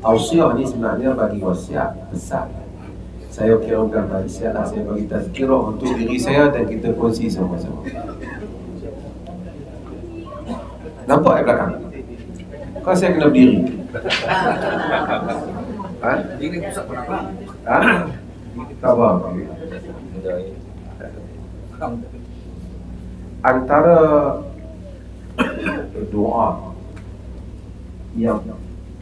Tausiah ni sebenarnya bagi wasiat besar. Saya kira bukan bagi wasiat lah, saya bagi tazkirah untuk diri saya dan kita kongsi sama-sama. Nampak belakang? Kau saya kena berdiri. Ha? Ini pusat penapa? Ha? Tak apa. Antara doa yang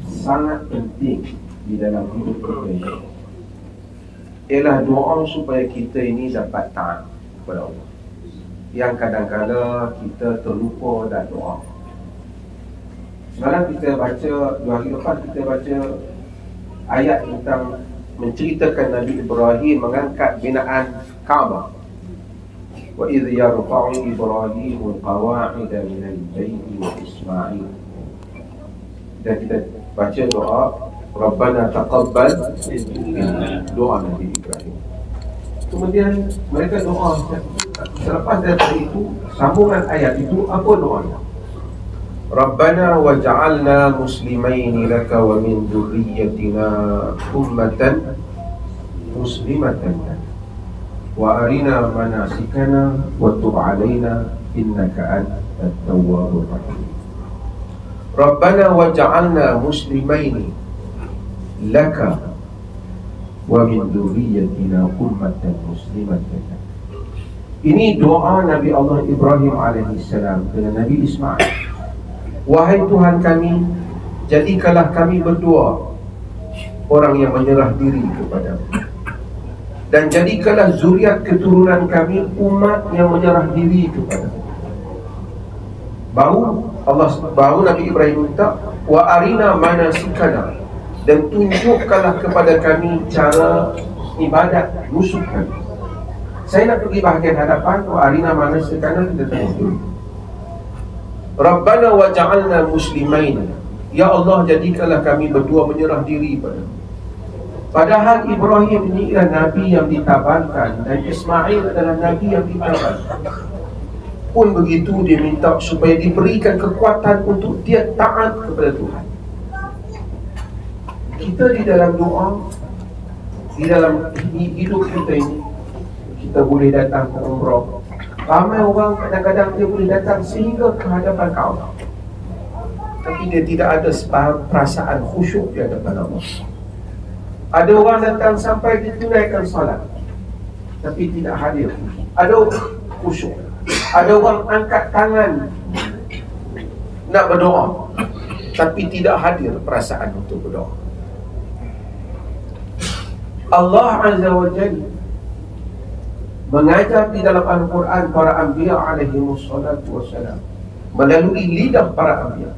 sangat penting di dalam hidup kita ini ialah doa supaya kita ini dapat taat kepada Allah. Yang kadang-kadang kita terlupa dan doa. Semalam kita baca, 2 hari lepas kita baca ayat tentang menceritakan Nabi Ibrahim mengangkat binaan Kaabah. Wa idh yarfa'u Ibrahimul qawa'ida minal baiti wa Ismail. Dan kita baca doa Rabbana taqabbal doa Nabi Ibrahim. Kemudian mereka doa. Selepas daripada itu, sambungan ayat itu apa doanya? Rabbana waj'alna muslimaini laka wa min dhurriyyatina ummatan muslimatan lak wa arina manasikana wa tub 'alaina innaka antat tawwabur rahim. Rabbana waj'alna muslimaini laka wa min dhurriyyatina ummatan muslimatan lak. Ini doa Nabi Allah Ibrahim alaihissalam dengan Nabi Ismail. Wahai Tuhan kami, jadikanlah kami berdua orang yang menyerah diri kepadamu, dan jadikanlah zuriat keturunan kami umat yang menyerah diri kepadamu. Baru Nabi Ibrahim minta wa arina manasikana, dan tunjukkanlah kepada kami cara ibadat nusuk kami. Saya nak pergi bahagian hadapan, wa arina manasikana, kita tengok dulu. Rabbana waj'alna muslimain. Ya Allah, jadikanlah kami berdua menyerah diri padamu. Padahal Ibrahim ini adalah Nabi yang ditabarkan dan Ismail adalah Nabi yang ditabarkan. Pun begitu dia minta supaya diberikan kekuatan untuk dia taat kepada Tuhan. Kita di dalam doa, di dalam hidup kita ini, kita boleh datang ke umrah. Ramai orang kadang-kadang dia boleh datang sehingga ke hadapan Kaabah, tapi dia tidak ada perasaan khusyuk di hadapan Allah. Ada orang datang sampai ditunaikan salat, tapi tidak hadir. Ada orang khusyuk. Ada orang angkat tangan nak berdoa, tapi tidak hadir perasaan untuk berdoa. Allah Azza wa Jalla mengajar di dalam Al-Quran para anbiya alaihimussalatu wassalam melalui lidah para anbiya.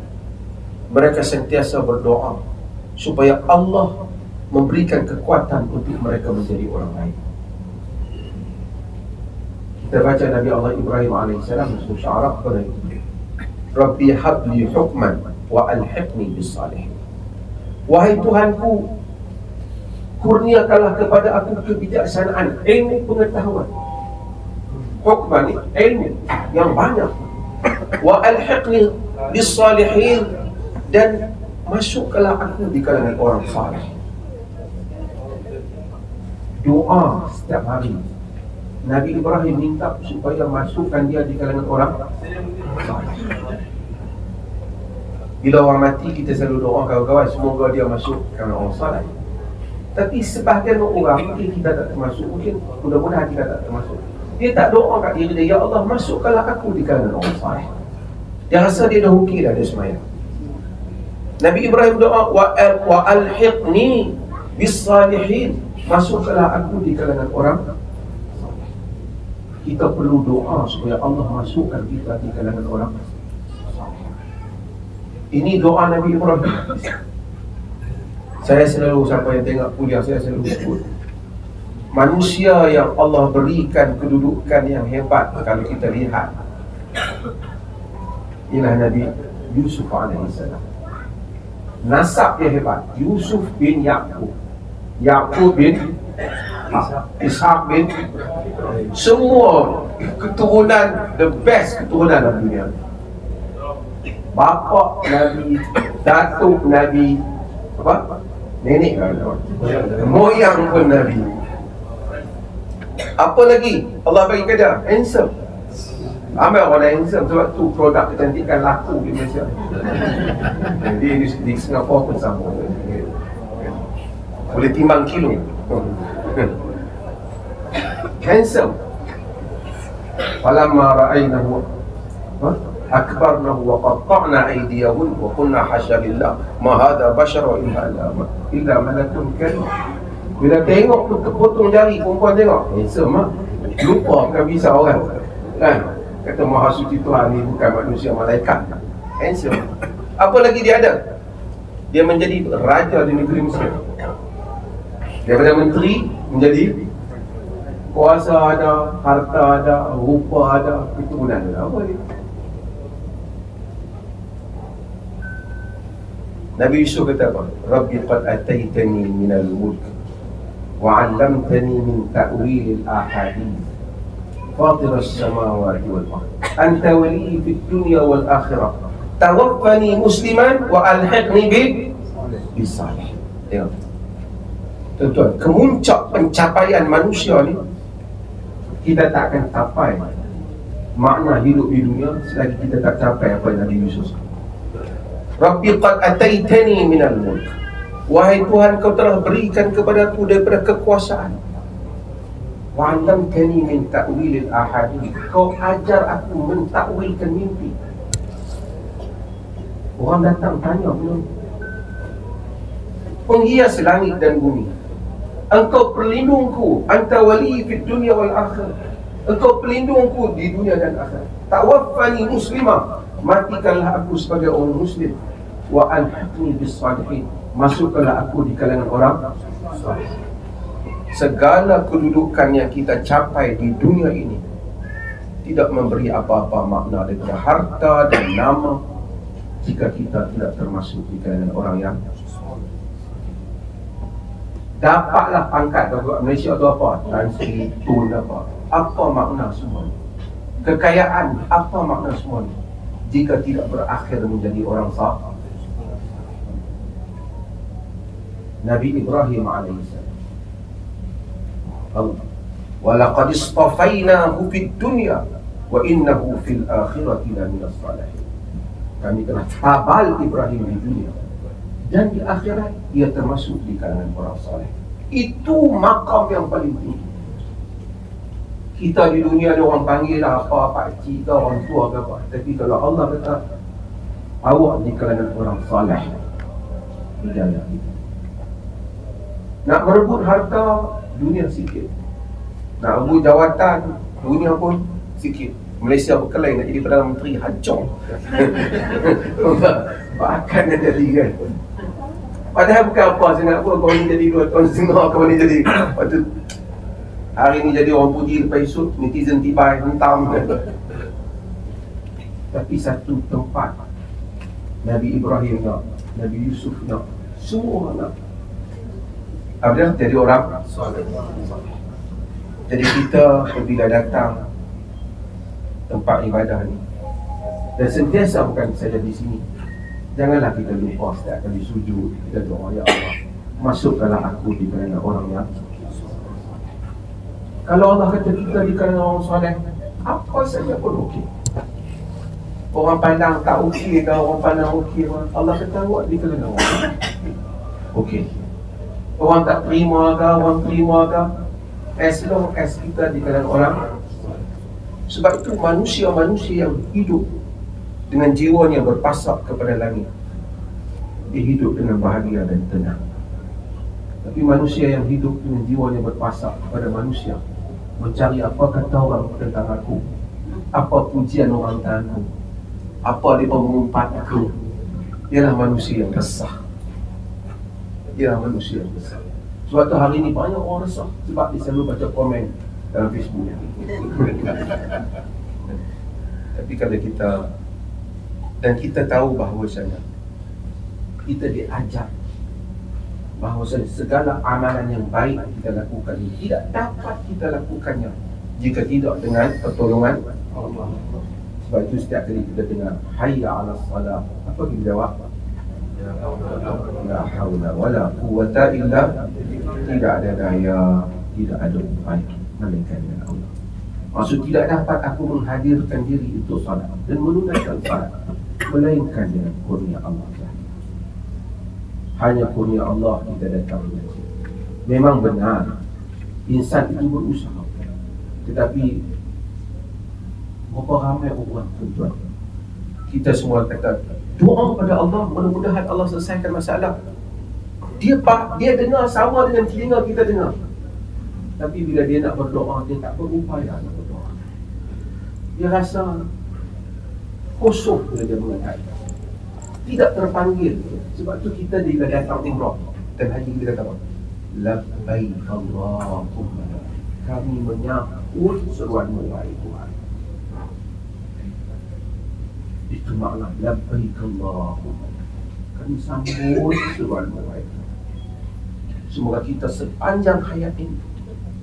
Mereka sentiasa berdoa supaya Allah memberikan kekuatan untuk mereka menjadi orang baik. Kita baca Nabi Allah Ibrahim alaihissalam dalam surah Araf pada itu, Rabbi habli hukman wa alhiqni bis salihin. Wahai Tuhanku, kurniakanlah kepada aku kebijaksanaan, ilmu pengetahuan. Hukman, ilmu yang banyak. Wa alhiqni bis salihin, dan masukkanlah aku di kalangan orang saleh. Doa setiap hari Nabi Ibrahim minta supaya masukkan dia di kalangan orang saleh. Bila orang mati, kita selalu doa kawan-kawan semoga dia masuk ke kalangan orang saleh. Tapi sebahagian orang mungkin kita tak termasuk, mungkin mudah-mudahan kita tak termasuk. Dia tak doa kat diri dia, ya Allah masukkanlah aku di kalangan orang saleh. Dia rasa dia dah okey dah, dia semayang. Nabi Ibrahim doa wa alhiqni bis salihin, masukkanlah aku di kalangan orang. Kita perlu doa supaya Allah masukkan kita di kalangan orang. Ini doa Nabi Ibrahim. Saya selalu, siapa yang tengok kuliah saya selalu sebut, manusia yang Allah berikan kedudukan yang hebat kalau kita lihat ialah Nabi Yusuf alaihissalam. Nasab dia hebat. Yusuf bin Yaqub, Yaqub bin Ishaq bin, semua keturunan, the best keturunan dalam dunia. Bapa Nabi, datuk Nabi, Nenek kan, moyang pun Nabi. Apa lagi Allah bagi kerja? Handsome. Ramai orang dah handsome, sebab tu produk kecantikan laku di Malaysia. Di Singapura pun sama. Boleh timbang kilo. Handsome. Falamma ra'aynahu akbarnahu wa qatta'na aydiyahun wa qulna hasya lillah ma hadha bashara illa malakun karim. Bila tengok potong jari perempuan tengok, handsome ah. Lupa bukan bisa orang. Kan? Kata Maha Suci Tuhan ni bukan manusia, malaikat. Handsome. Apa lagi dia ada? Dia menjadi raja di negeri Mesir. Daripada menteri menjadi kuasa ada, harta ada, rupa ada, keturunan ada. Apa dia? Nabi Yusuf kata apa? Rabbi qad ataitani minal mulk wa 'allamtani min ta'wil al-ahadith fatir as-samawati wal ardh anta wali fid dunya wal akhirah tawaffani musliman wa alhiqni bis salihin. Tengok tuan-tuan, kemuncak pencapaian manusia ni kita tak akan capai makna hidup di dunia selagi kita tak capai apa yang Nabi Yusuf. Rabbi qad ataitani minal mulk, wahai Tuhan, kau telah berikan kepadaku daripada kekuasaan. Wa 'allamtani min ta'wilil ahadith, kau ajar aku mentakwilkan mimpi. Orang datang tanya belum, penghias langit dan bumi, engkau pelindungku, anta wali fid dunya wal akhirah, engkau pelindungku di dunia dan akhirat. Tawaffani muslimah, matikanlah aku sebagai orang muslim. Wa alhiqni bis salihin, masukkanlah aku di kalangan orang salih. Segala kedudukan yang kita capai di dunia ini tidak memberi apa-apa makna daripada harta dan nama jika kita tidak termasuk di kalangan orang yang dapatlah pangkat Malaysia tu apa? Tan Sri, Tun apa makna semua ni? Kekayaan, apa makna semua ni jika tidak berakhir menjadi orang saleh? Nabi Ibrahim alaihissalam, wa laqad istafainahu fid dunya wa innahu fil akhirati laminas salihin. Kami telah tabal Ibrahim di dunia dan di akhirat dia termasuk di kalangan orang saleh. Itu makam yang paling tinggi. Kita di dunia ada orang panggil lah apa, pakcik ke, orang tua ke apa. Tapi kalau Allah kata awak di kalangan orang saleh, hidayah kita. Nak merebut harta, dunia sikit. Nak merebut jawatan, dunia pun sikit. Malaysia berkelai nak jadi Perdana Menteri, hancur. Bahkan dia jadi kan. Padahal bukan apa sangat pun, kau ni jadi 2 tahun setengah, kau ni jadi. Lepas tu hari ni jadi orang puji, lepas esok netizen tibai, hentam kan. Tapi satu tempat Nabi Ibrahim nak, Nabi Yusuf nak, semua orang nak. Apa jadi orang soleh. Jadi kita bila datang tempat ibadah ni, dan sentiasa bukan saja di sini, janganlah kita lupa setiap kali sujud kita doa, ya Allah, masukkanlah aku di kalangan orang yang. Kalau Allah kata kita di kalangan orang soleh, apa saja pun okey. Orang pandang tak okey ke, orang pandang okey, Allah kata awak di kalangan orang okey. Orang tak terima ke, orang terima ke, as long as kita di kalangan orang. Sebab itu manusia-manusia yang hidup dengan jiwanya berpasak kepada langit, dia hidup dengan bahagia dan tenang. Tapi manusia yang hidup dengan jiwanya berpasak kepada manusia, mencari apa kata orang tentang aku, apa pujian orang tentang aku, apa dia mengumpat aku, ialah manusia yang resah. Ialah manusia yang resah. Sebab tu hari ni banyak orang resah sebab dia selalu baca komen dalam Facebook. Tapi kalau kita, dan kita tahu bahawasanya kita diajar bahawasanya segala amalan yang baik kita lakukan ini tidak dapat kita lakukannya jika tidak dengan pertolongan Allah. Sebab itu setiap kali kita dengar hayya 'alas salah, apa kita jawab? La haula wala quwwata illa, tidak ada daya, tidak ada upaya melainkan dengan Allah. Maksud tidak dapat aku menghadirkan diri untuk salat dan menunaikan salat melainkan dengan kurnia Allah. Hanya kurnia Allah kita datang ke masjid. Memang benar insan itu berusaha, tetapi berapa ramai orang tuan-tuan kita semua kata doa pada Allah, mudah-mudahan Allah selesaikan masalah. Dia dengar sama dengan telinga kita dengar, tapi bila dia nak berdoa, dia tak berupaya nak berdoa. Dia rasa kosong bila dia mengatakan, tidak terpanggil. Sebab tu kita bila datang umrah dan haji, kita kata apa? Labbaik Allahumma labbaik, kami menyambut seruanmu wahai Tuhan. Itu makna labbaik Allahumma, kami sambut seruanmu wahai Tuhan. Semoga kita sepanjang hayat ini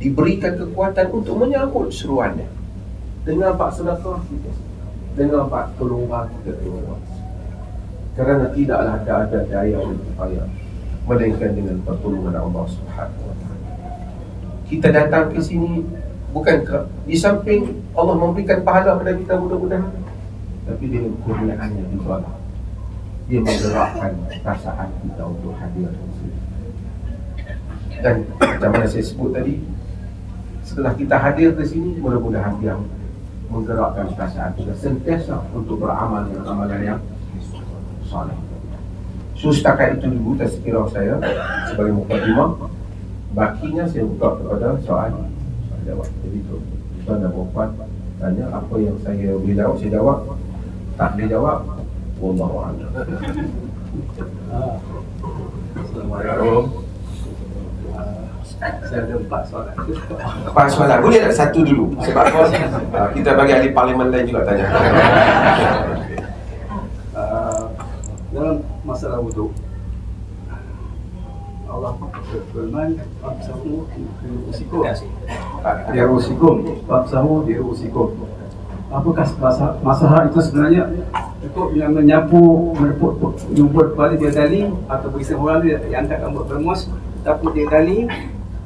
diberikan kekuatan untuk menyambut seruannya. Dengan pak sedekah kita, dengan pak tolong orang kita tolong orang. Kerana tidaklah ada daya dan upaya melainkan dengan pertolongan Allah Subhanahu wa taala. Kita datang ke sini bukan di samping Allah memberikan pahala kepada kita mudah-mudahan, tapi dengan kurniaannya juga dia menggerakkan perasaan kita untuk hadir di sini. Dan macam mana saya sebut tadi, setelah kita hadir ke sini, mudah-mudahan dia menggerakkan perasaan kita sentiasa untuk beramal dengan amalan yang soleh. So setakat itu dulu tazkirah saya sebagai mukadimah. Bakinya saya buka kepada soal jawab. Jadi tuan dan puan tanya apa yang saya boleh jawab, saya jawab. Tak boleh jawab, wallahu a'lam. Assalamualaikum. Saya ada 4 soalan. 4 soalan. Boleh tak satu dulu? Sebab kita bagi ahli parlimen lain juga tanya. Dalam masalah wuduk, Allah berfirman, "Famsahu bi ru'usikum, famsahu bi ru'usikum." Apakah masalah itu sebenarnya untuk yang menyapu, menyumput kepala dia tali, atau bagi seorang dia angkat rambut bermus, tapi dia tali,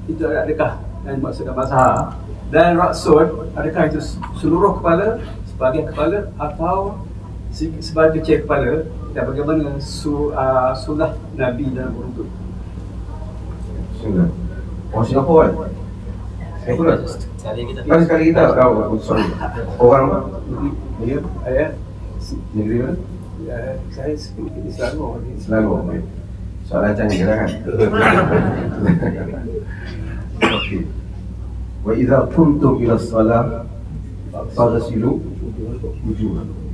itu adakah yang maksudnya masalah? Dan raksud, adakah itu seluruh kepala, sebahagian kepala, atau sebagai kecil kepala? Dan bagaimana sunnah Nabi dalam wuduk? Sunnah. Orang Singapura kan? Singapura? Sekali kita, sorry. Orang apa? Dia? Ayah? Negeri mana? Saya di Selangor. Selangor. Soalan canggih lah kan? Okey. Wa idza kuntum ila shalah faghsilu wujuhakum.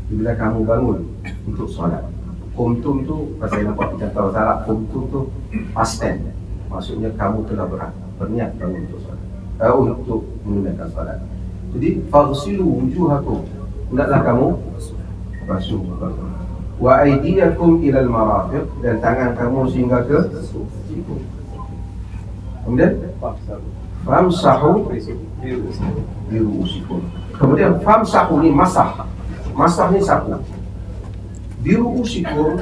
Bila kamu bangun untuk solat, kumtum tu, pasal nampak kita tahu Arab, kumtum tu past tense. Maksudnya kamu telah berniat bangun untuk solat, untuk menunaikan solat. Jadi faghsilu wujuhakum, hendaklah kamu basuh muka. Wa aydiyakum ila al-marafiq, dan tangan kamu sehingga ke siku. Kemudian famsahu bi ru'usikum. Kemudian famsahu ni masah. Masah ni sapu. Bi ru'usikum,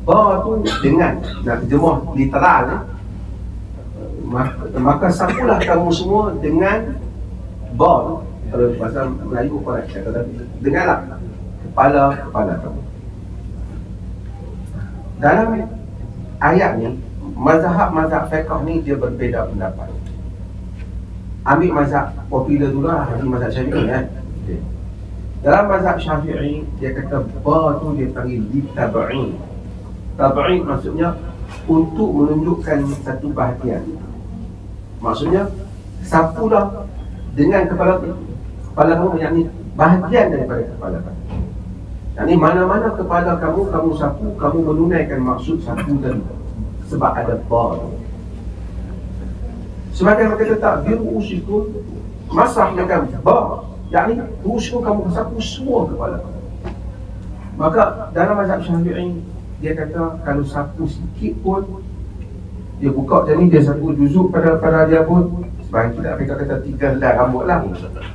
ba tu dengan, nak terjemah literal, maka sapulah kamu semua dengan ba. Kalau bahasa Melayu apa nak kata, dengarlah kepala kamu. Dalam ayat ni, mazhab fiqh ni dia berbeza pendapat. Ambil mazhab popular dulu lah, mazhab Syafi'i kan. Dalam mazhab Syafi'i, dia kata ba tu dia panggil litab'in. Tab'in maksudnya untuk menunjukkan satu perhatian. Maksudnya sapulah dengan kepala kamu, yang ni bahagian daripada kepala kamu. Yang ni mana-mana kepala kamu sapu, kamu menunaikan maksud sapu tadi. Sebab ada ba. Sebagai mereka tak biru usikum, masah dengan ba, yakni usikum kamu sapu semua kepala kamu. Maka dalam mazhab Syafi'i, dia kata kalau sapu sikit pun, dia buka macam ni, dia sapu juzuk pada dia pun, sebagai kita Afrika kata 3 helai rambut lah,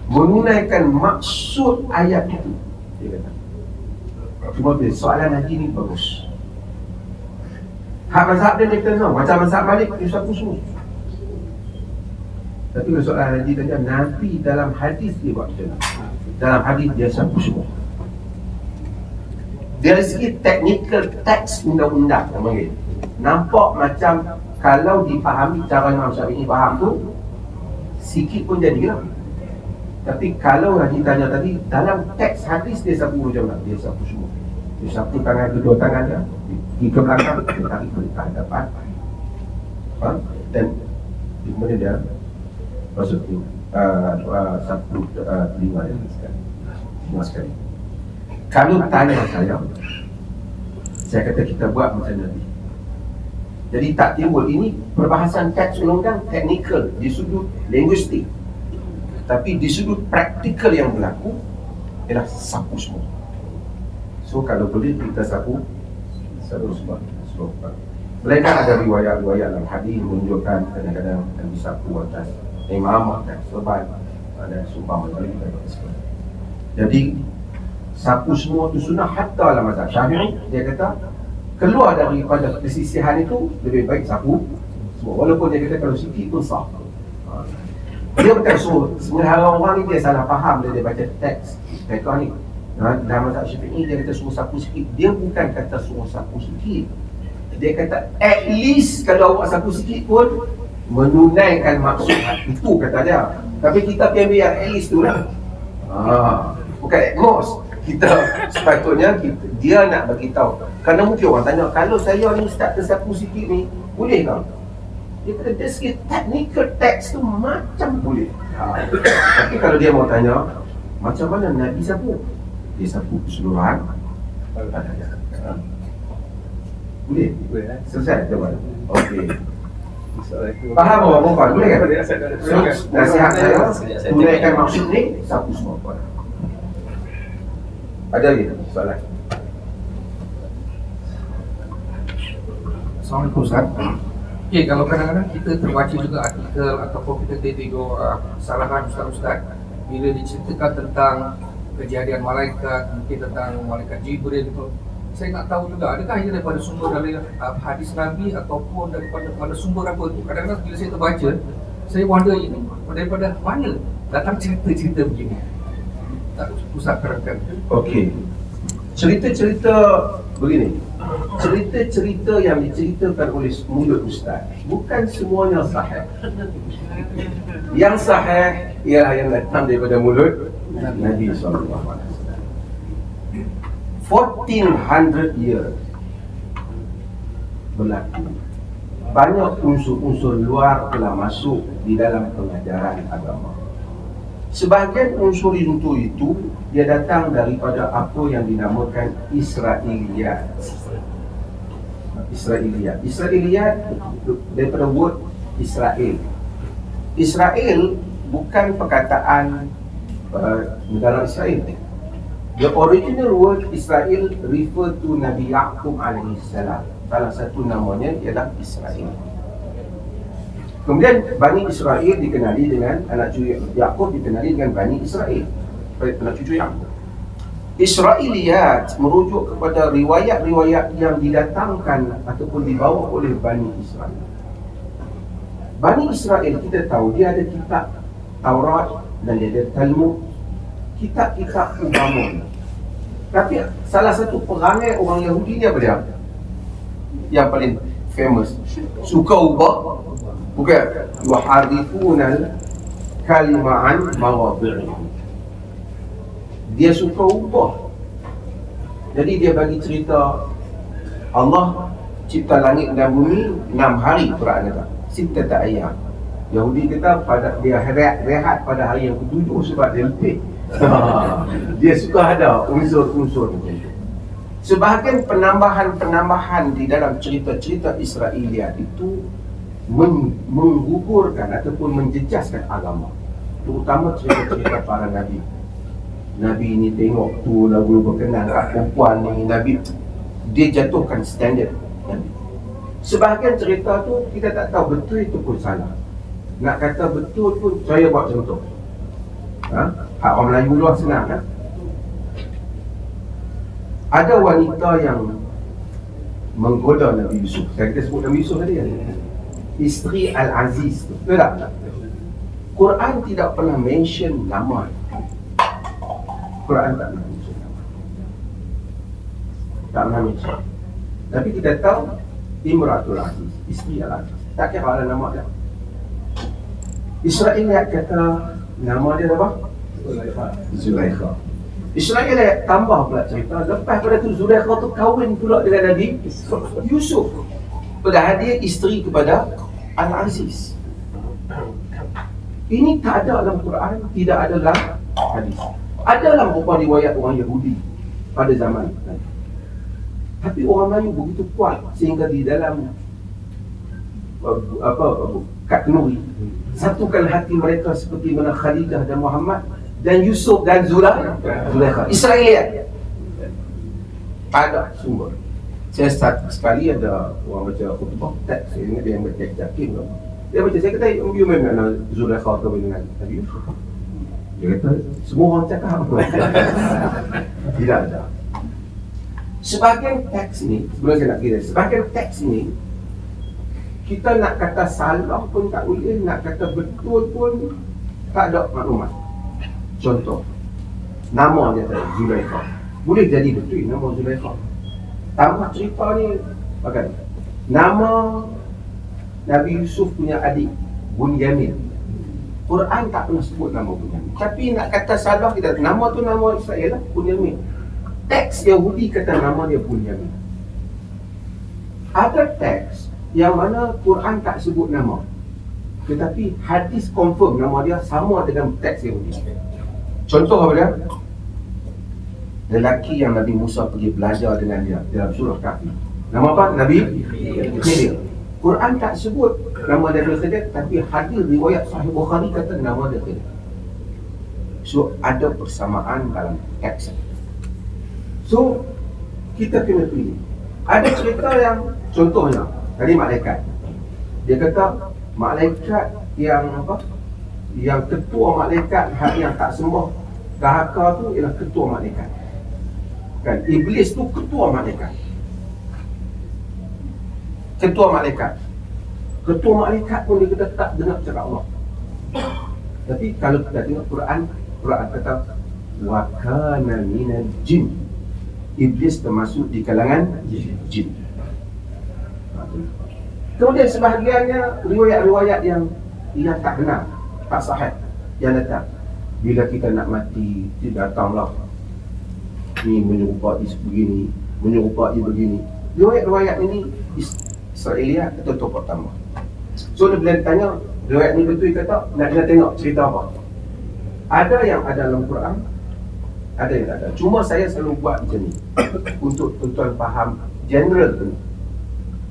menunaikan maksud ayat itu, dia kata. Cuma soalan haji ni bagus. Hak mazhab dia kata no, macam mazhab Malik dia sapu semua. Tapi soalan Haji tanya, Nabi dalam hadis dia buat macam mana? Dalam hadis dia sapu semua. Dari segi technical teks undang-undang nampak macam kalau dipahami cara Imam Syafi'i faham tu sikit pun jadi lah. Tapi kalau Haji tanya tadi, dalam teks hadis dia sapu macam mana? Dia sapu semua. Dia sapu tangan, kedua tangan dia di ke belakang, dia tarik ke hadapan. Dan di mana dia maksud tu sapu telinga dia semua sekali. Kalau tanya saya kata kita buat macam Nabi. Jadi tak timbul ini perbahasan teks undang-undang teknikal di sudut linguistik. Tapi di sudut praktikal yang berlaku ialah sapu semua. So kalau boleh kita sapu semua. So, melainkan ada riwayat-riwayat dalam hadis menunjukkan kadang-kadang Nabi sapu atas imam dan serban dan sumpah macam kita kata. Jadi sapu semua tu sunnah hatta dalam mazhab Syafi'i. Dia kata keluar daripada kesisihan itu lebih baik sapu semua. Walaupun dia kata kalau sikit pun sah. Dia bukan suruh. Sebenarnya orang ni dia salah faham dia baca teks fiqh ni. Dalam mazhab Syafi'i dia kata suruh sapu sikit. Dia bukan kata suruh sapu sikit. Dia kata at least kalau awak sapu sikit pun menunaikan maksud itu kata dia. Tapi kita pergi ambil yang at least tu lah. Bukan at most. Kita sepatutnya dia nak bagi tahu. Kerana mungkin orang tanya, kalau saya ni start tersapu sikit ni, boleh tak? Dia kata dari segi technical text tu macam boleh. Tapi kalau dia mau tanya, macam mana Nabi sapu? Dia sapu keseluruhan. Boleh? Selesai jawapan. Okey. Faham orang perempuan? Boleh kan? So, nasihat saya, tunaikan maksud ni, sapu semua puan. Ada lagi soalan? Assalamualaikum Ustaz. Okay, kalau kadang-kadang kita terbaca juga artikel ataupun kita tengok kesalahan Ustaz-Ustaz bila diceritakan tentang kejadian malaikat, mungkin tentang malaikat Jibril itu, saya nak tahu juga adakah ia daripada sumber dari hadis Nabi ataupun daripada sumber apa itu. Kadang-kadang bila saya terbaca, saya wonder ini daripada mana datang cerita-cerita begini. Tak Ustaz terangkan. Okey. Cerita-cerita begini. Cerita-cerita yang diceritakan oleh mulut Ustaz bukan semuanya sahih. Yang sahih ialah yang datang daripada mulut Nabi SAW. 1400 years berlaku. Banyak unsur-unsur luar telah masuk di dalam pengajaran agama. Sebahagian unsur itu dia datang daripada apa yang dinamakan Israiliyat. Israiliyat daripada word Israel. Israel bukan perkataan negara Israel. The original word Israel refer to Nabi Yaqub alaihi salam. Salah satu namanya ialah Israel. Kemudian Bani Israel dikenali dengan anak cucu Yaqub, dikenali dengan Bani Israel, anak cucu Yaqub. Israiliyat merujuk kepada riwayat-riwayat yang didatangkan ataupun dibawa oleh Bani Israel. Bani Israel kita tahu dia ada kitab Taurat dan dia ada Talmud, kitab-kitab agama. Tapi salah satu perangai orang Yahudi ni apa dia? Yang paling famous, suka ubah. Bukan, yuharifuna kalima'an mawadhi'i. Dia suka ubah. Jadi dia bagi cerita Allah cipta langit dan bumi 6 hari Quran kata. Sittata ayyam. Yahudi kata pada dia rehat pada hari yang ke-7 sebab dia letih. Dia suka ada unsur-unsur macam itu. Sebahagian penambahan di dalam cerita-cerita Israiliyat itu menggugurkan ataupun menjejaskan agama, terutama cerita-cerita para nabi. Nabi ni tengok tu lagu berkenan kat perempuan ni, Nabi dia jatuhkan standard Nabi. Sebahagian cerita tu kita tak tahu betul itu pun salah. Nak kata betul pun, saya buat contoh. Hak orang Melayu luar senang kan? Ada wanita menggoda Nabi Yusuf. Saya kita sebut Nabi Yusuf tadi kan? Isteri Al-Aziz tu. Betul tak? Quran tidak pernah mention nama. Quran tak pernah mention nama. Tak pernah mention. Tapi kita tahu Imratul Aziz, isteri Al-Aziz. Tak kira ada nama dia. Israel kata nama dia apa? Zulaikha. Israel tambah pula cerita. Lepas pada tu Zulaikha tu kahwin pula dengan Nabi Yusuf. Padahal dia isteri kepada Al-Aziz. Ini tak ada dalam Quran, tidak ada dalam hadis. Ada dalam beberapa riwayat orang Yahudi pada zaman itu. Tapi orang Melayu begitu kuat sehingga di dalam kad nuri satukan hati mereka seperti mana Khadidah dan Muhammad dan Yusuf dan Zulaikha. Israel ada sumber. Saya sekali ada orang baca khutbah teks, saya ingat dia yang berteks Jakim tu. Dia baca, saya kata, you memang nak Zulaikha kahwin dengan Nabi Yusuf? Dia kata, semua orang cakap apa? Tidak ada. Sebahagian teks ni, sebelum saya nak kira, sebahagian teks ni kita nak kata salah pun tak boleh, nak kata betul pun tak ada maklumat. Contoh, nama dia tadi, Zulaikha. Boleh jadi betul nama Zulaikha. Tambah cerita ni, bagaimana? Nama Nabi Yusuf punya adik, Bunyamin. Quran tak pernah sebut nama Bunyamin. Tapi nak kata salah, kita nama tu nama Israel lah, Bunyamin. Teks Yahudi kata nama dia Bunyamin. Ada teks yang mana Quran tak sebut nama, tetapi hadis confirm nama dia sama dengan teks Yahudi. Contoh apa dia? Lelaki yang Nabi Musa pergi belajar dengan dia dalam surah Kahfi. Nama apa? Nabi Khidir. Quran tak sebut nama dia Khidir, tapi hadis riwayat Sahih Bukhari kata nama dia Khidir. So ada persamaan dalam teks. So kita kena pilih. Ada cerita yang contohnya tadi malaikat. Dia kata malaikat yang apa? Yang ketua malaikat yang tak sembah dahaka tu ialah ketua malaikat. Kan iblis tu ketua malaikat. Ketua malaikat. Ketua malaikat pun dia kata tak dengar cakap Allah. Tapi kalau kita tengok Quran kata wa kana minal jin. Iblis termasuk di kalangan jin. Kemudian sebahagiannya riwayat-riwayat yang tak benar, tak sahih yang datang. Bila kita nak mati, dia datanglah ni menyerupai begini, menyerupai begini. Riwayat-riwayat ini Israeliat atau tokoh tambah. So bila ditanya riwayat ni betul ke tak, nak tengok cerita apa. Ada yang ada dalam Quran, ada yang tak ada. Cuma saya selalu buat macam ni untuk tuan-tuan faham general tu.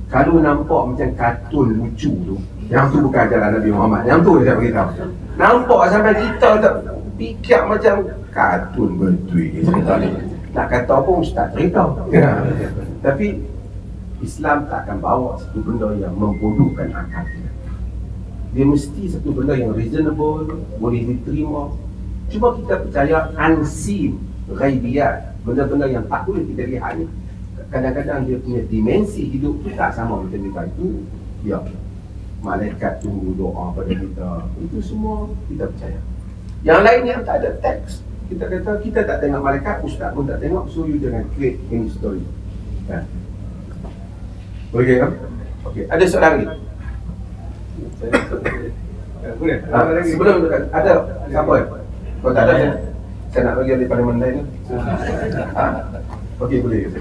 Kalau nampak macam kartun lucu tu, yang tu bukan ajaran Nabi Muhammad. Yang tu saya beritahu. Nampak sampai kita tak fikir macam kartun betul cerita ni. Nak kata apa ustaz cerita. Tapi Islam tak akan bawa satu benda yang membodohkan akal kita. Dia mesti satu benda yang reasonable, boleh diterima. Cuma kita percaya unseen, ghaibiyat, benda-benda yang tak boleh kita lihat ni. Kadang-kadang dia punya dimensi hidup tu tak sama macam kita. Itu ya, malaikat tunggu doa pada kita. Itu semua kita percaya. Yang lain yang tak ada teks, kita kata kita tak tengok malaikat, ustaz pun tak tengok, so you jangan create any story. Kan? Boleh kan? Okey, ada soalan lagi? Boleh? Sebelum ada siapa? Kalau tak ada, saya nak bagi ahli parlimen lain. Okey, boleh.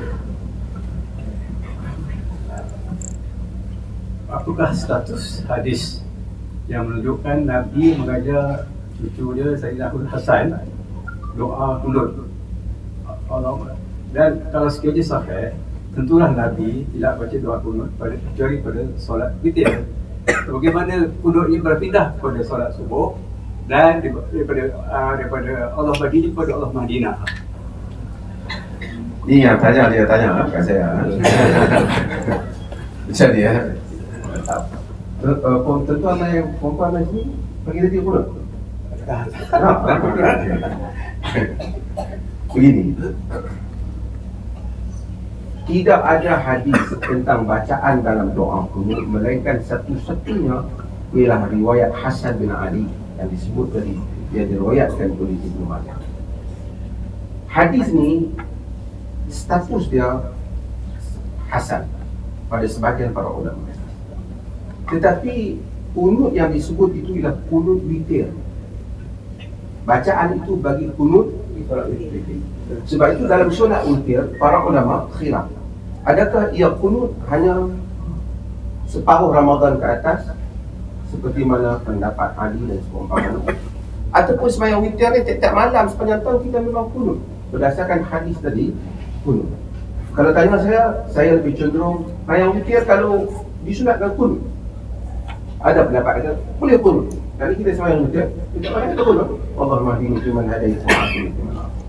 Apakah status hadis yang menunjukkan Nabi mengajar cucu dia Sayyidina Hasan doa kunut Allah? Dan kalau sekiranya sahih, tentulah Nabi tidak baca doa kunut kecuali pada solat witir. Bagaimana kunut ini berpindah kepada solat subuh dan daripada Allah Madinah kepada Allah Madinah? Ini yang dia tanya kat saya. Macam ni ya. Tentu anak yang perempuan macam ni bagi dia kunut. Begini. tidak ada hadis tentang bacaan dalam doa kunut, melainkan satu-satunya ialah riwayat Hasan bin Ali yang disebut tadi, dia diriwayatkan oleh Ibnu Majah. Hadis ni status dia hasan pada sebahagian para ulama, tetapi kunut yang disebut itu ialah kunut witir. Bacaan itu bagi kunut ditolak witir. Sebab itu dalam solat witir para ulama khilaf, adakah ia kunut hanya separuh Ramadan ke atas seperti mana pendapat Ali dan seumpamanya, ataupun sembahyang witir ni tiap-tiap malam sepanjang tahun kita memang kunut berdasarkan hadis tadi kunut. Kalau tanya saya lebih cenderung sembahyang witir kalau disunatkan kunut. Ada pendapat kata boleh kunut. Kali kita sembahyang witir kita pada kita kunut. Allahumma hdini fiman hadait wa afini fiman afait.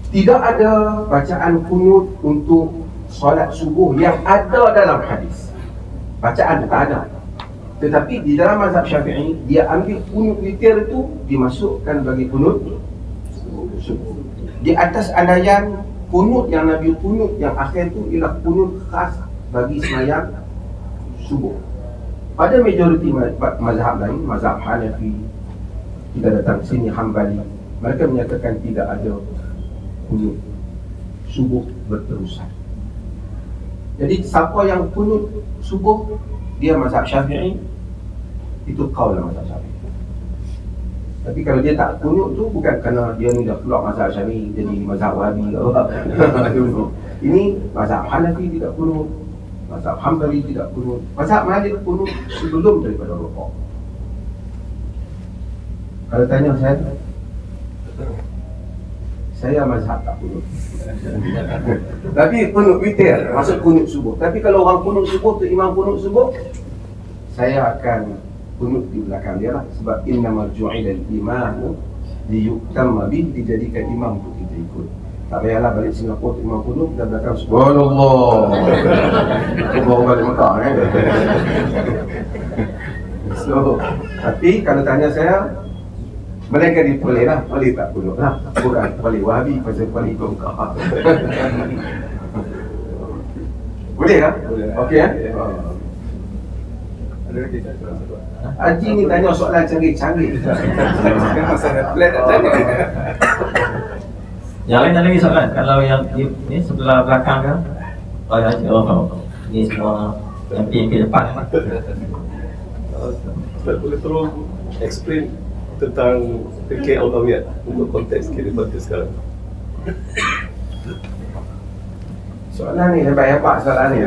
Tidak ada bacaan kunut untuk solat subuh yang ada dalam hadis. Bacaan tak ada. Tetapi di dalam mazhab Syafi'i, dia ambil kunut witir itu dimasukkan bagi kunut subuh. Di atas andaian kunut yang Nabi kunut yang akhir itu ialah kunut khas bagi sembahyang subuh. Pada majoriti mazhab lain, mazhab Hanafi, kita datang sini Hambali, mereka menyatakan tidak ada kunut subuh berterusan. Jadi siapa yang kunut subuh, dia mazhab Syafi'i, itu qaul mazhab Syafi'i. Tapi kalau dia tak kunut tu bukan kerana dia ni dah keluar mazhab Syafi'i jadi mazhab Wahabi ke apa. Ini mazhab Hanafi tidak kunut, mazhab Hambali tidak kunut, mazhab Malik kunut sebelum daripada rukuk. Kalau tanya saya mazhab tak kunut. Tapi kunut witir maksud kunut subuh. Tapi kalau orang kunut subuh tu imam kunut subuh, saya akan kunut di belakang dia lah. Sebab innamal ju'ila al-imamu liyutamma bih, dijadikan imam untuk kita ikut. Tak payahlah balik Singapura tu imam kunut dan belakang subhanallah. Aku baru balik Mekah kan. So, tapi kalau tanya saya, mereka boleh lah, boleh tak kunut lah. Bukan boleh Wahabi pasal boleh ikut Mekah. Boleh lah? Okey ya? Haji ni tanya soalan canggih-canggih. Yang lain ada lagi soalan? Kalau yang ni sebelah belakang kan? Oh ya, ni semua yang PMP depan. Ustaz boleh tolong explain tentang fikih Aulawiyat untuk konteks kehidupan kita sekarang? Soalan ni hebat-hebat soalan ni.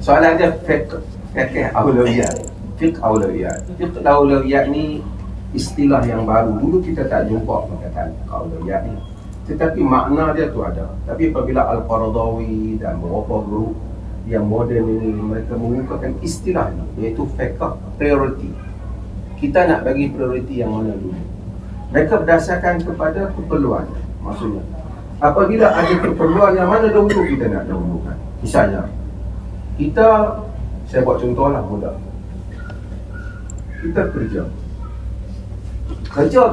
Soalan dia fikih Aulawiyat. Fiqh Aulawiyat. Fiqh Aulawiyat ni istilah yang baru. Dulu kita tak jumpa perkataan Aulawiyat ni. Tetapi makna dia tu ada. Tapi apabila Al-Qaradawi dan beberapa guru yang moden ini, mereka mengungkapkan istilah ni, iaitu fiqh priority. Kita nak bagi priority yang mana dulu. Mereka berdasarkan kepada keperluan. Maksudnya, apabila ada keperluan yang mana dahulu kita nak dahulukan. Misalnya, saya buat contoh lah mudah. Kita kerja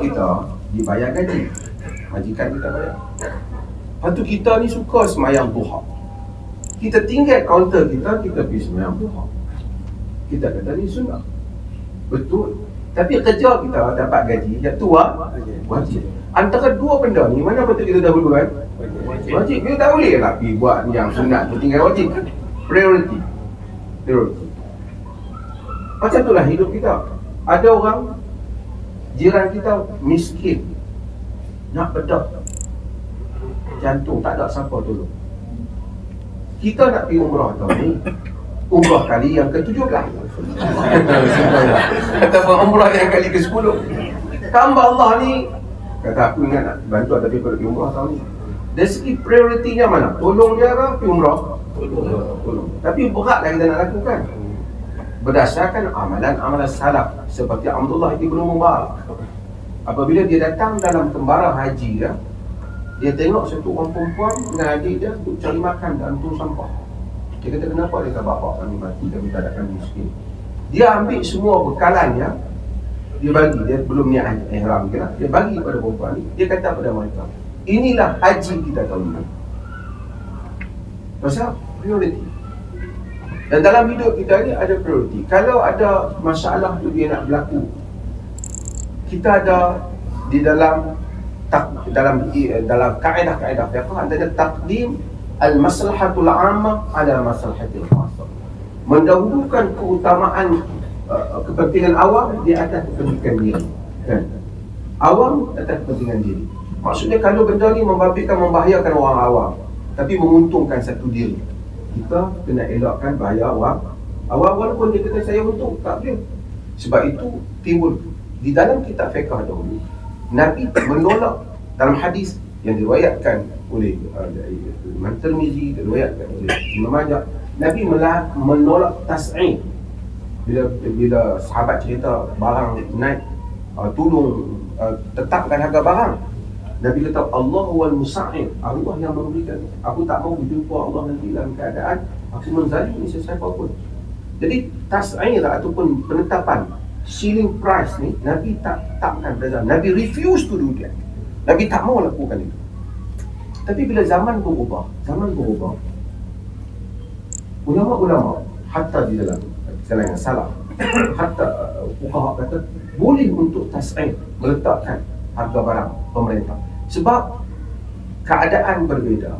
kita dibayar gaji, majikan kita bayar. Lepas tu kita ni suka semayang duha. Kita tinggal kaunter kita pergi semayang duha. Kita kata ni sunnah. Betul. Tapi kerja kita dapat gaji, yang tua wajib. Antara dua benda ni, mana betul kita dahulukan? Wajib. Kita tak boleh lah pergi buat yang sunat tu tinggal wajib. Priority. Macam itulah hidup kita. Ada orang jiran kita miskin, nak bedah jantung, tak ada siapa tolong. Kita nak pergi umrah tahun ni, umrah kali yang ke-17 ataupun umrah yang kali ke-10. Tambah Allah ni kata aku ingat nak bantu ada people pergi umrah tahun ni. Dari segi prioritinya mana? Tolong dia ke pergi umrah? Tolong. Tapi beratlah kita nak lakukan berdasarkan amalan-amalan salaf seperti Abdullah ibn Mubarak. Apabila dia datang dalam tembara haji dia tengok satu orang perempuan dengan adik dia untuk cari makan dalam tong sampah. Dia kata, kenapa? Dia kata, bapak kami mati, kami tak ada miskin. Dia ambil semua bekalannya, dia bagi, dia belum niat ihram ke, dia bagi kepada perempuan ni. Dia kata pada mereka, inilah haji kita tahun ini. Pasal prioriti. Dan dalam hidup kita ni ada prioriti. Kalau ada masalah tu dia nak berlaku, kita ada di dalam kaedah-kaedah fiqh ada taqdim al-maslahatul 'ammah ala maslahatil khassah. Mendahulukan keutamaan kepentingan awam di atas kepentingan diri. Kan? Awam atas kepentingan diri. Maksudnya kalau benda ni membahayakan orang awam tapi menguntungkan satu diri, kita kena elakkan bahaya awam. Awam walaupun dia kata saya untung, tak boleh. Sebab itu timbul di dalam kitab fiqh dahulu, Nabi menolak dalam hadis yang diriwayatkan oleh Imam Tirmizi, diriwayatkan oleh Imam Majah, Nabi menolak tas'in. Bila sahabat cerita barang naik, tolong tetapkan harga barang, Nabi kata Allah wal musa'in, Allah yang memberikan. Aku tak mau berjumpa Allah nanti dalam keadaan aku menzalimi sesiapa pun. Jadi tas'ir ataupun penetapan ceiling price ni Nabi takkan pada zaman. Nabi refuse to do that. Nabi tak mau lakukan itu. Tapi bila zaman berubah, ulama-ulama hatta di dalam kalangan salaf, hatta fuqaha kata boleh untuk tas'ir, meletakkan harga barang pemerintah. Sebab keadaan berbeza.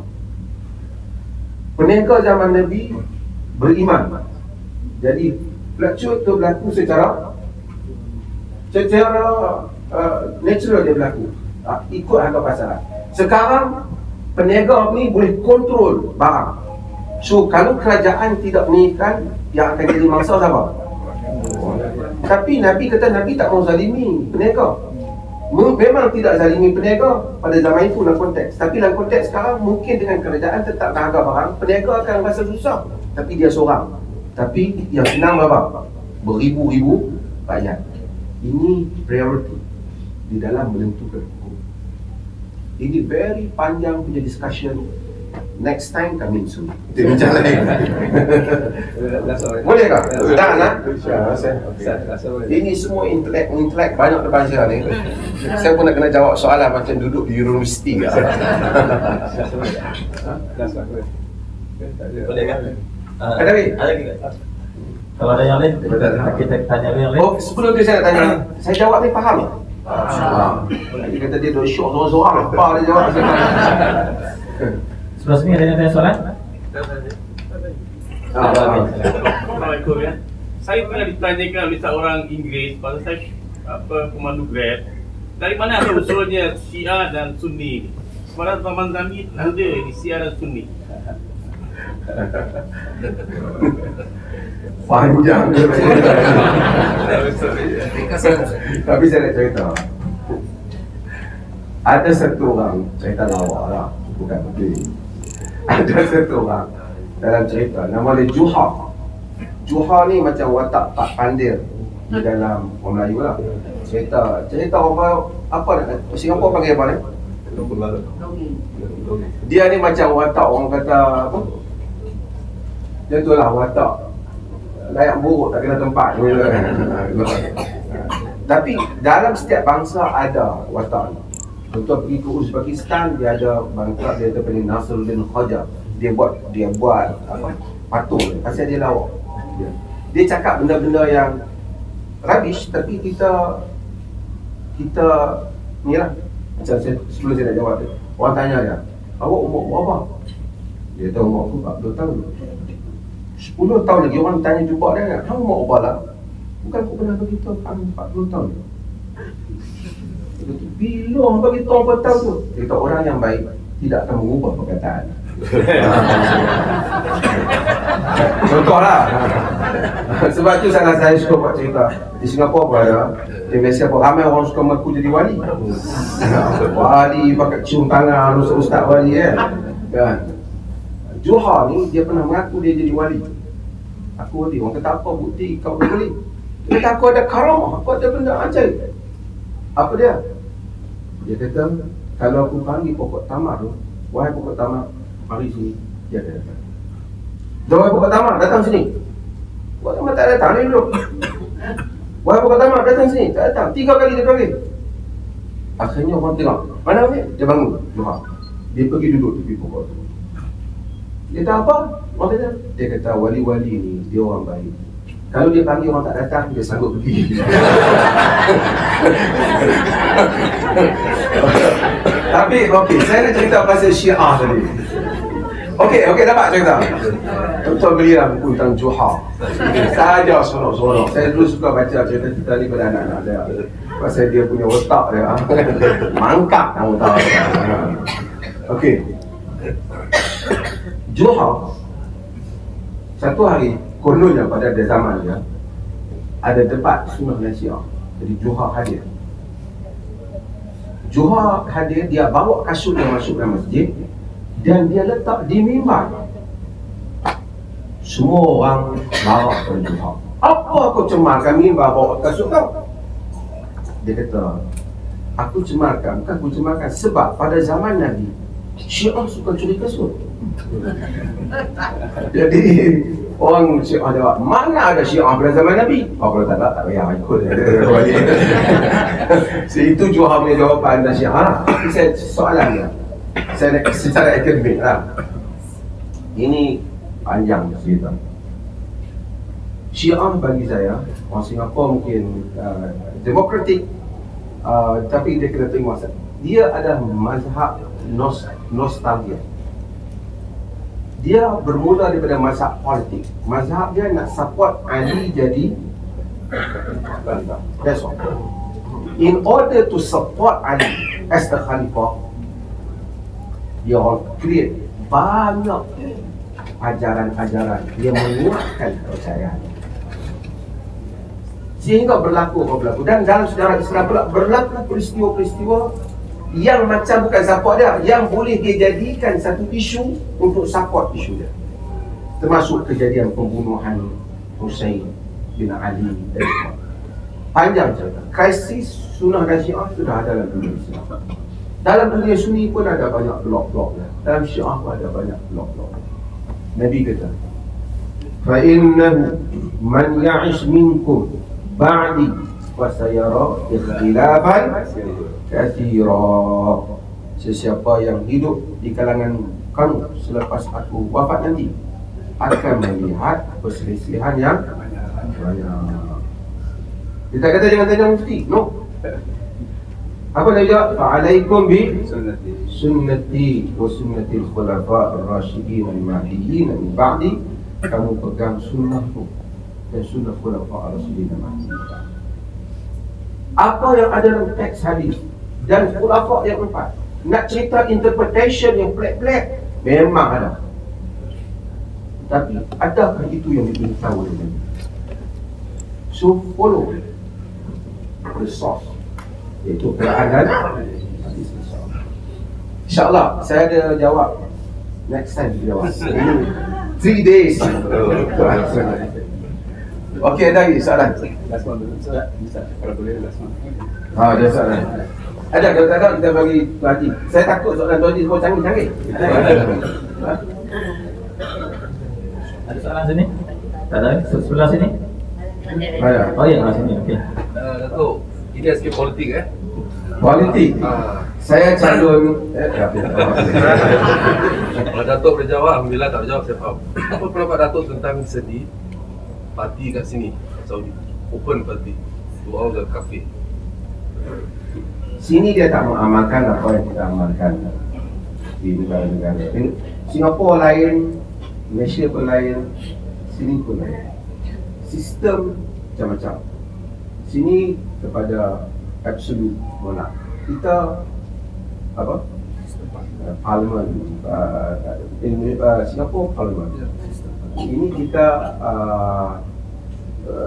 Peniaga zaman Nabi beriman. Jadi fluctuate tu berlaku secara natural dia berlaku. Ikut harga pasaran. Sekarang peniaga ni boleh kontrol barang. So kalau kerajaan tidak menaikkan, yang akan jadi mangsa siapa? Tapi Nabi kata Nabi tak mau zalimi peniaga. Memang tidak zalimi peniaga pada zaman itu dalam konteks. Tapi dalam konteks sekarang mungkin dengan kerajaan tetap harga barang, peniaga akan rasa susah. Tapi dia seorang. Tapi yang senang apa? Beribu-ribu rakyat. Ini priority di dalam menentukan hukum. Ini very panjang punya discussion. Next time coming soon. Kita bincang lain. Boleh tak? Tak nak? Ini semua intelek banyak depan saya ni. Saya pun nak kena jawab soalan macam duduk di universiti. Boleh kan? Ada lagi? Ada lagi kan? Kalau ada yang lain, kita tanya yang lain. Oh, sebelum tu saya nak tanya. Saya jawab ni faham tak? Dia kata dia duk syok seorang-seorang. Apa dia jawab? Sebelah sini ada yang tanya soalan? Assalamualaikum ya. Saya pernah ditanyakan oleh seorang Inggeris pasal saya pemandu Grab. Dari mana asal usulnya Syiah dan Sunni? Sebenarnya teman kami ada di Syiah dan Sunni. Panjang dia. Tapi saya nak cerita. Ada satu orang cerita lawak lah, bukan betul. Ada satu orang dalam cerita nama dia Juha. Juha ni macam watak tak pandir di dalam orang Melayu lah. Cerita orang apa nak Singapura panggil apa ni? Dia ni macam watak orang kata apa? Dia tu lah watak layak buruk tak kena tempat. Tapi dalam setiap bangsa ada watak ni. Contoh pergi ke Uzbekistan, dia ada bangsa dia panggil Nasruddin Khaja. Dia buat apa? Patung pasal dia lawak. Dia cakap benda-benda yang rubbish, tapi kita ni lah. Macam sebelum saya nak jawab dia, orang tanya dia, awak umur berapa? Dia tahu umur aku 40 tahun. 10 tahun lagi orang tanya jumpa dia, kamu umur berapa lah? Bukan aku pernah beritahu kamu 40 tahun. Bila orang bagi tahu apa tahu tu? Dia kata orang yang baik tidak akan mengubah perkataan. Contohlah. Sebab tu sangat saya suka buat cerita. Di Singapura pun ada. Di Malaysia pun ramai orang suka mengaku jadi wali. Wali pakai cium tangan ustaz wali kan. Juha ni dia pernah mengaku dia jadi wali. Aku wali. Orang kata apa bukti kau wali? Dia kata aku ada karamah, aku ada benda ajaib. Apa dia? Dia kata kalau aku panggil pokok tamar tu, wahai pokok tamar, mari sini. Dia akan datang. Wahai pokok tamar, datang sini. Pokok tamar tak datang ni dulu. Wahai pokok tamar, datang sini. Tak datang. 3 kali dia panggil. Akhirnya orang tengok. Mana ni? Dia bangun. Juha. Dia pergi duduk tepi pokok tu. Dia tahu apa? Orang kata, dia kata wali-wali ni dia orang baik. Kalau dia panggil orang tak datang, dia sanggup pergi. Tapi okey, saya nak cerita pasal Syiah tadi. Okey, dapat cerita. Tuan belilah buku tentang Juha. Saja sonok-sonok. Saya dulu suka baca cerita ni pada anak-anak saya. Pasal dia punya otak dia. Mangkap kamu tahu. Okey. Juha. Satu hari, kononnya pada zaman dia, ada debat Sunnah dan Syiah. Jadi Juha hadir. Juha hadir, dia bawa kasut yang masuk dalam masjid dan dia letak di mimbar. Semua orang marah pada Juha. Apa aku cemarkan mimbar bawa kasut kau? Dia kata, aku cemarkan, bukan aku cemarkan sebab pada zaman Nabi Syiah suka curi kasut. Jadi orang Syiah jawab, mana ada Syiah pada zaman Nabi? Kalau tak ada, tak payah ikut. So, itu Juha punya jawapan dan Syiah. Saya soalannya, saya nak secara akademik lah. Ini panjang cerita. Syiah bagi saya, orang Singapura mungkin demokratik, tapi dia kena tengok masa. Dia adalah mazhab nostalgia. Dia bermula daripada mazhab politik. Mazhab dia nak support Ali jadi khalifah. That's all. In order to support Ali as the khalifah, dia create banyak ajaran-ajaran yang menguatkan kepercayaan. Sehingga berlaku. Dan dalam sejarah Islam pula berlaku peristiwa-peristiwa yang macam bukan support dia, yang boleh dia jadikan satu isu untuk support isu dia. Termasuk kejadian pembunuhan Hussein bin Ali dan sebagainya. Panjang cerita. Krisis Sunnah dan Syiah sudah ada dalam dunia Islam. Dalam dunia Sunni pun ada banyak blok-blok. Dalam Syiah pun ada banyak blok-blok. Nabi kata, فَإِنَّهُ مَنْ يَعِشْ مِنْكُمْ بَعْدِي وَسَيَرَى اخْتِلَافًا كَثِيرًا. Sesiapa yang hidup di kalangan kamu selepas aku wafat nanti akan melihat perselisihan yang banyak. Dia tak kata jangan tanya mufti. No. Apa dia jawab? Fa'alaikum bi sunnati wa sunnatil khulafa'ir rasyidin al-mahdiyyin min ba'di. Kamu pegang sunnahku dan sunnah khulafa'ir rasyidin al-mahdiyyin. Apa yang ada dalam teks hadis dan khulafa' yang empat, nak cerita interpretation yang pelik-pelik, memang ada. Tapi adakah itu yang diberitahu oleh Nabi? So follow the source, iaitu Quran dan hadis. InsyaAllah saya ada jawab. Next time kita jawab. 3 days. Okey, ada lagi soalan? Last one dulu. Bisa kalau boleh last one. Ada soalan. Ada, kalau tak ada kita bagi Tuan Haji. Saya takut soalan Tuan Haji semua canggih-canggih. Ada soalan sini? Tak ada? Sebelah sini? Ada. Oh ya, sini. Okey. Datuk, ini sikit politik Politik. Saya calon Kalau Datuk boleh jawab, Alhamdulillah. Tak boleh jawab, saya faham. Apa pendapat Datuk tentang sedi parti kat sini, Saudi? Open party to all the kafir. sini dia tak mengamalkan apa yang kita amalkan di negara-negara. Singapura lain, Malaysia pun lain, sini pun lain. Sistem macam-macam. Sini kepada absolute monarch. Kita apa? Parlimen. Singapura parlimen. Ini kita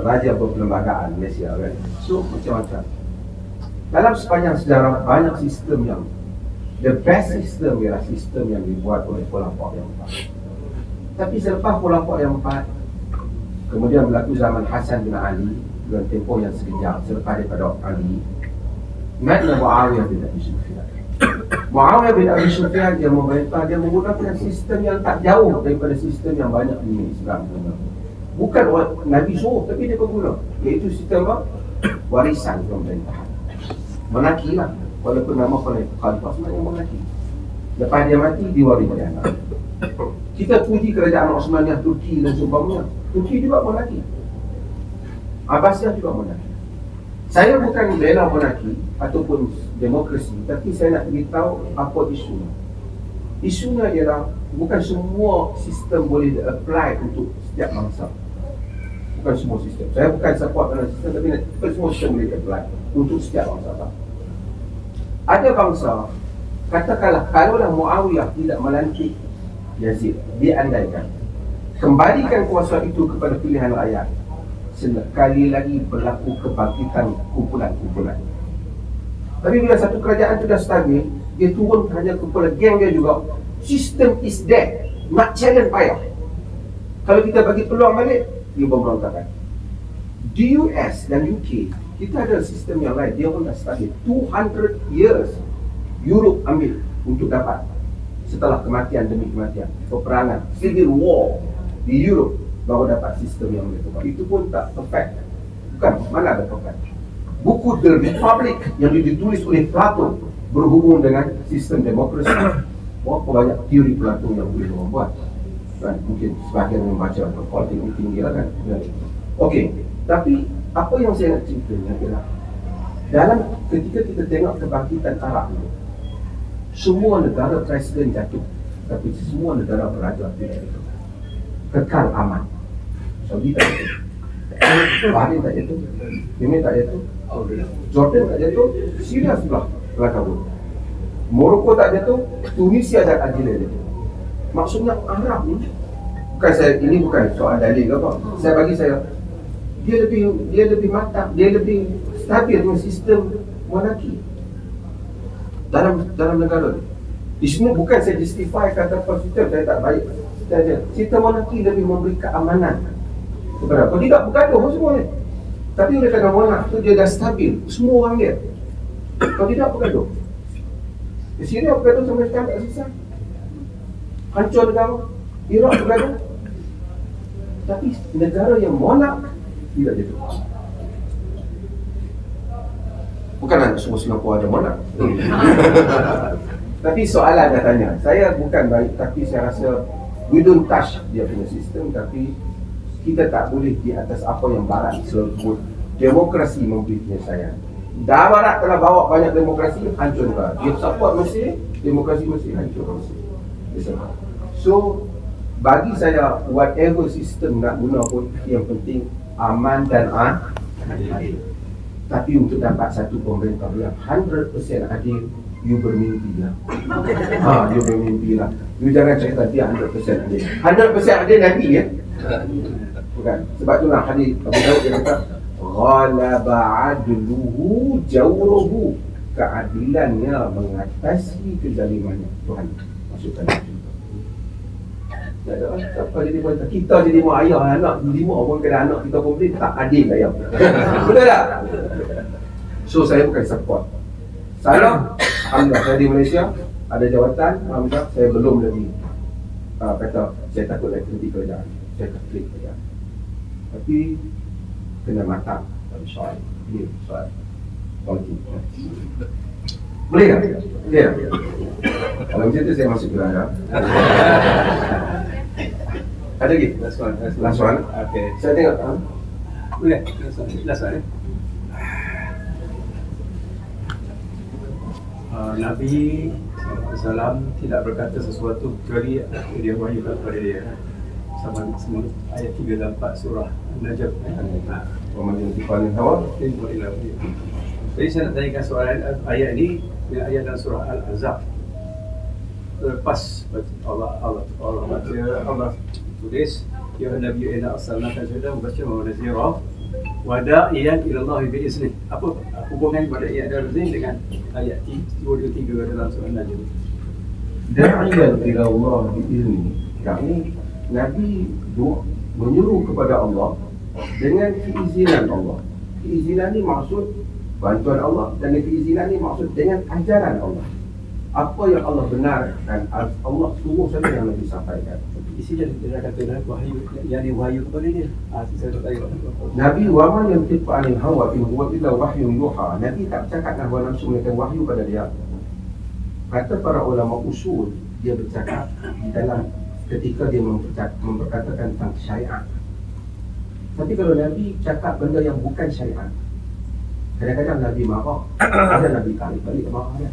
raja berperlembagaan Malaysia kan. So macam-macam. Dalam sepanjang sejarah banyak sistem yang the best system ialah sistem yang dibuat oleh khulafah yang empat. Tapi selepas khulafah yang empat, kemudian berlaku zaman Hasan bin Ali dengan tempoh yang sekejap selepas daripada Ali, naiklah Muawiyah bin Abi Sufyan. Muawiyah bin Abi Sufyan dia memerintah, dia menggunakan sistem yang tak jauh daripada sistem yang banyak di Islam. Bukan Nabi suruh, tapi dia pengguna, iaitu sistem apa? Warisan pemerintahan. Monarki lah, walaupun nama khalifah sebenarnya monarki. Lepas dia mati, diwaris oleh anak. Kita puji kerajaan Osmaniyah Turki dan seumpamanya. Turki juga monarki. Abbasiyah juga monarki. Saya bukan bela monarki ataupun demokrasi, tapi saya nak beritahu apa isunya. Isunya ialah bukan semua sistem boleh di-apply untuk setiap bangsa. Bukan semua sistem. Saya bukan support dalam sistem, tapi bukan semua sistem boleh di-apply untuk setiap bangsa. Ada bangsa, katakanlah kalaulah Muawiyah tidak melantik Yazid, diandaikan kembalikan kuasa itu kepada pilihan rakyat, sekali lagi berlaku kebangkitan kumpulan-kumpulan. Tapi bila satu kerajaan itu dah stabil, dia turun hanya kepada geng dia juga. Sistem is dead. Nak challenge payah. Kalau kita bagi peluang balik, dia pemberontakan. Di US dan UK, kita ada sistem yang lain. Dia pun dah stabil 200 years. Europe ambil untuk dapat setelah kematian demi kematian, peperangan, civil war di Europe, baru dapat sistem yang mereka buat. Itu pun tak perfect. Bukan, mana ada perfect. Buku The Republic yang ditulis oleh Plato berhubung dengan sistem demokrasi. Berapa banyak teori Plato yang boleh orang buat, kan? Mungkin sebahagian yang membaca politik ini tinggi lah kan. Okey, tapi apa yang saya nak ceritanya ialah dalam ketika kita tengok kebangkitan Arab ini, semua negara presiden jatuh, tapi semua negara beraja tidak jatuh. Kekal aman. Saudi tak jatuh, Bahrain tak jatuh, Yemen tak jatuh, Jordan tak jatuh, Syria sebelah kabur, Morocco tak jatuh, Tunisia dan Algeria jatuh. Maksudnya Arab ni, bukan saya, ini bukan soal dalil ke apa. Dia lebih mantap, dia lebih stabil dengan sistem monarki dalam negara ni. Di sini bukan saya justify kata sistem saya tak baik. Sistem monarki lebih memberi keamanan kepada. Kalau tidak bergaduh semua ni. Tapi oleh kerana monark tu dia dah stabil, semua orang dia. Kalau tidak bergaduh. Di sini bergaduh sampai sekarang tak selesai. Hancur negara. Iraq bergaduh. Tapi negara yang monark tidak jatuh. Bukan nak semua Singapura ada monark. Tapi soalan dah tanya. Saya bukan baik, tapi saya rasa we don't touch dia punya sistem. Tapi kita tak boleh di atas apa yang Barat sebut demokrasi memberi penyelesaian. Dah Barat telah bawa banyak demokrasi, hancur juga. Dia support Mesir, demokrasi Mesir hancur Mesir. So bagi saya, whatever sistem nak guna pun, yang penting aman dan adil. Tapi untuk dapat satu pemerintah yang 100% adil, you bermimpi lah. You bermimpi lah. You jangan cerita dia 100% adil. 100% adil Nabi ya? Bukan. Sebab itulah hadis Abu Daud dia kata, ghalaba adluhu jawruhu. Keadilannya mengatasi kezalimannya. Tuhan masukkan itu. Tak ada apa jadi perintah. Kita jadi mak ayah anak, 5 orang kena anak kita pun boleh tak adil ayah. Betul tak? So saya bukan support. Saya alhamdulillah saya di Malaysia ada jawatan, alhamdulillah saya belum lagi kata saya takut lagi nanti kerajaan. Saya klik kerajaan. Tapi kena matang dalam soal. Ini soal politik. Boleh tak? Boleh tak? Kalau macam tu saya masuk ke dalam. Ada lagi? Last one. Okay. Saya tengok. Boleh? Last one. Nabi SAW tidak berkata sesuatu kecuali dia wahyukan kepada dia. Sama ayat 3 dan 4 surah An-Najm. Pemanjang tipanin hawa. Jadi saya nak tanyakan soalan ayat ini dengan ayat dalam surah Al-Ahzab. Lepas Allah tulis ya Nabi inna arsalnaka shahidan mubasysyiran wa nadhira wa da'iyan ila Allah bi'izni. Apa hubungan pada ayat dalam dengan ayat 23 dalam surah An-Najm? Da'iyan ila Allah bi'izni. Kami Nabi menyuruh kepada Allah dengan keizinan Allah. Keizinan ni maksud bantuan Allah, dan keizinan ni maksud dengan ajaran Allah. Apa yang Allah benarkan, Allah suruh saja yang Nabi sampaikan. Isi dia kata wahyu, yang wahyu kepada dia. Saya tak tahu. Nabi waman yang tipu anil hawa in huwa illa wahyun yuha. Nabi tak bercakap dengan hawa nafsu, melainkan wahyu pada dia. Kata para ulama usul, dia bercakap di dalam ketika dia memperkatakan tentang syariat. Tapi kalau Nabi cakap benda yang bukan syariat, kadang-kadang Nabi marah, ada Nabi tarik balik marahnya.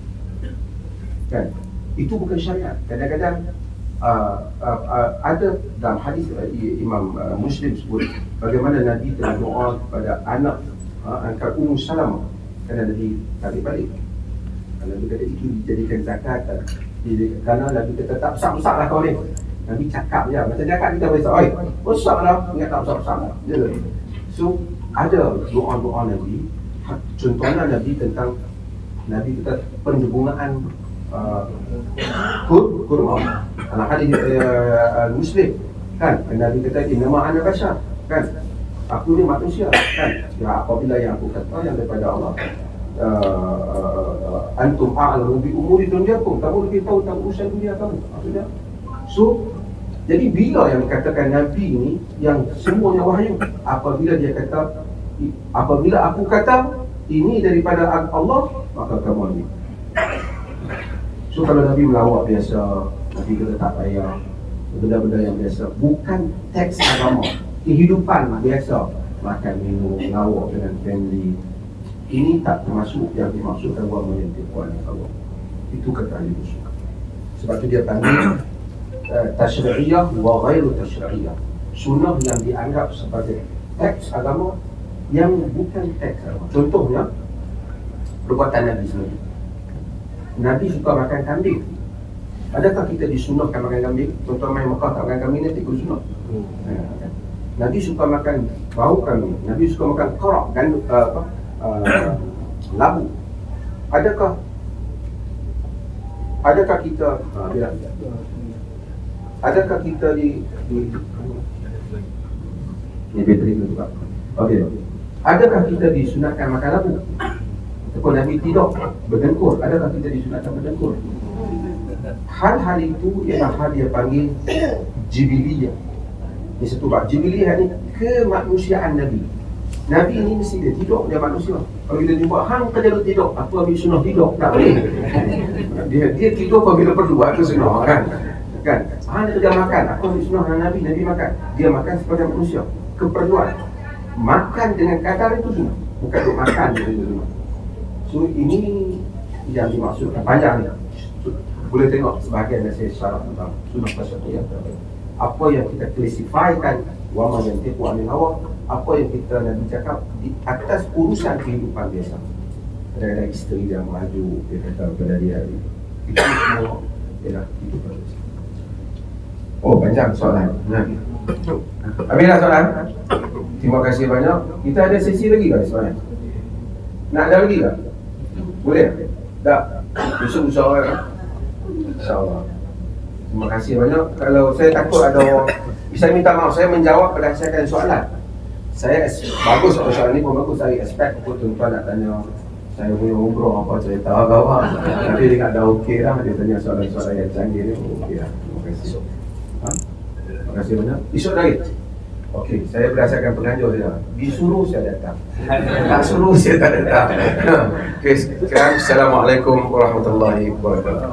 Kan? Itu bukan syariat. Kadang-kadang ada dalam hadis Imam Muslim sebut bagaimana Nabi telah doa kepada anak angkat Ummu Salamah kerana Nabi tarik balik. Nabi kata itu dijadikan zakat, kerana Nabi kata tak besar-besar lah kau ni. Nabi cakap je, macam cakap kita besar, oi besar lah, ingat tak besar-besar lah. So ada doa-doa Nabi, contohnya Nabi tentang Nabi kata penjebungaan kurma. Anak hadis Muslim kan, Nabi kata innama ana bashar kan, aku ni manusia kan, ya apabila yang aku kata yang daripada Allah, antum a'lamu bi umuri dunyakum, kamu lebih tahu tentang urusan dunia kamu, maksudnya. So jadi bila yang dikatakan Nabi ni yang semuanya wahyu, apabila dia kata, apabila aku kata ini daripada Allah, maka kamu ambil. So kalau Nabi melawak biasa, Nabi kata tak payah, benda-benda yang biasa, bukan teks agama, kehidupan biasa, makan, minum, melawak dengan family, ini tak termasuk yang dimaksudkan wa menyentuh Allah. Itu kata ahli usul. Sebab tu dia panggil tasyri'iyah wa ghairu tasyri'iyah. Sunnah yang dianggap sebagai teks agama yang bukan teks agama. Contohnya perbuatan Nabi sendiri. Nabi suka makan kambing. Adakah kita disunahkan makan kambing? Contoh main Mekah tak makan kambing, nanti ikut sunnah. Nabi suka makan bau kambing. Nabi suka makan qarak, gandum, labu. Adakah kita adakah kita di bateri tu juga. Okey. Adakah kita disunatkan makan labu? Ataupun Nabi tidak berdengkur, adakah kita disunatkan berdengkur? Hal-hal itu ialah hal dia panggil jibiliyah. Ini satu bab. Jibiliyah ni kemanusiaan Nabi. Nabi ni mesti dia tidur, dia manusia. Kalau kita jumpa hang kerja lu tidur, aku ambil sunnah tidur, tak boleh. Dia tidur apabila perlu, itu sunnah kan. Kan? Hang kerja makan, aku ambil sunnah Nabi, Nabi makan. Dia makan sebagai manusia, keperluan. Makan dengan kadar itu sunnah, bukan duk makan itu sunnah. So ini yang dimaksudkan panjang ni. Boleh tengok sebahagian dari saya syarah tentang sunnah tasyri'iyah. Apa yang kita klasifikasikan wa ma yantiqu 'anil hawa, apa yang kita Nabi cakap di atas urusan kehidupan biasa. Kadang-kadang isteri yang maju, dia kata kepada dia, itu semua ialah kehidupan biasa. Oh, panjang soalan. Habislah soalan. Terima kasih banyak. Kita ada sesi lagi tak soalan? Nak ada lagi tak? Boleh? Tak? Besok insyaAllah. InsyaAllah. Terima kasih banyak. Kalau saya takut ada orang, saya minta maaf, saya menjawab berdasarkan soalan. Saya bagus kalau soalan ni pun bagus. Saya expect tuan-tuan nak tanya saya punya umroh apa cerita apa. Nanti dia dah okey lah. Dia tanya soalan-soalan yang canggih ni, okey lah. Terima kasih. Terima kasih banyak. Esok lagi? Okey, saya berdasarkan penganjur dia. Disuruh saya datang. Tak suruh saya tak datang. Okey, sekarang Assalamualaikum warahmatullahi wabarakatuh.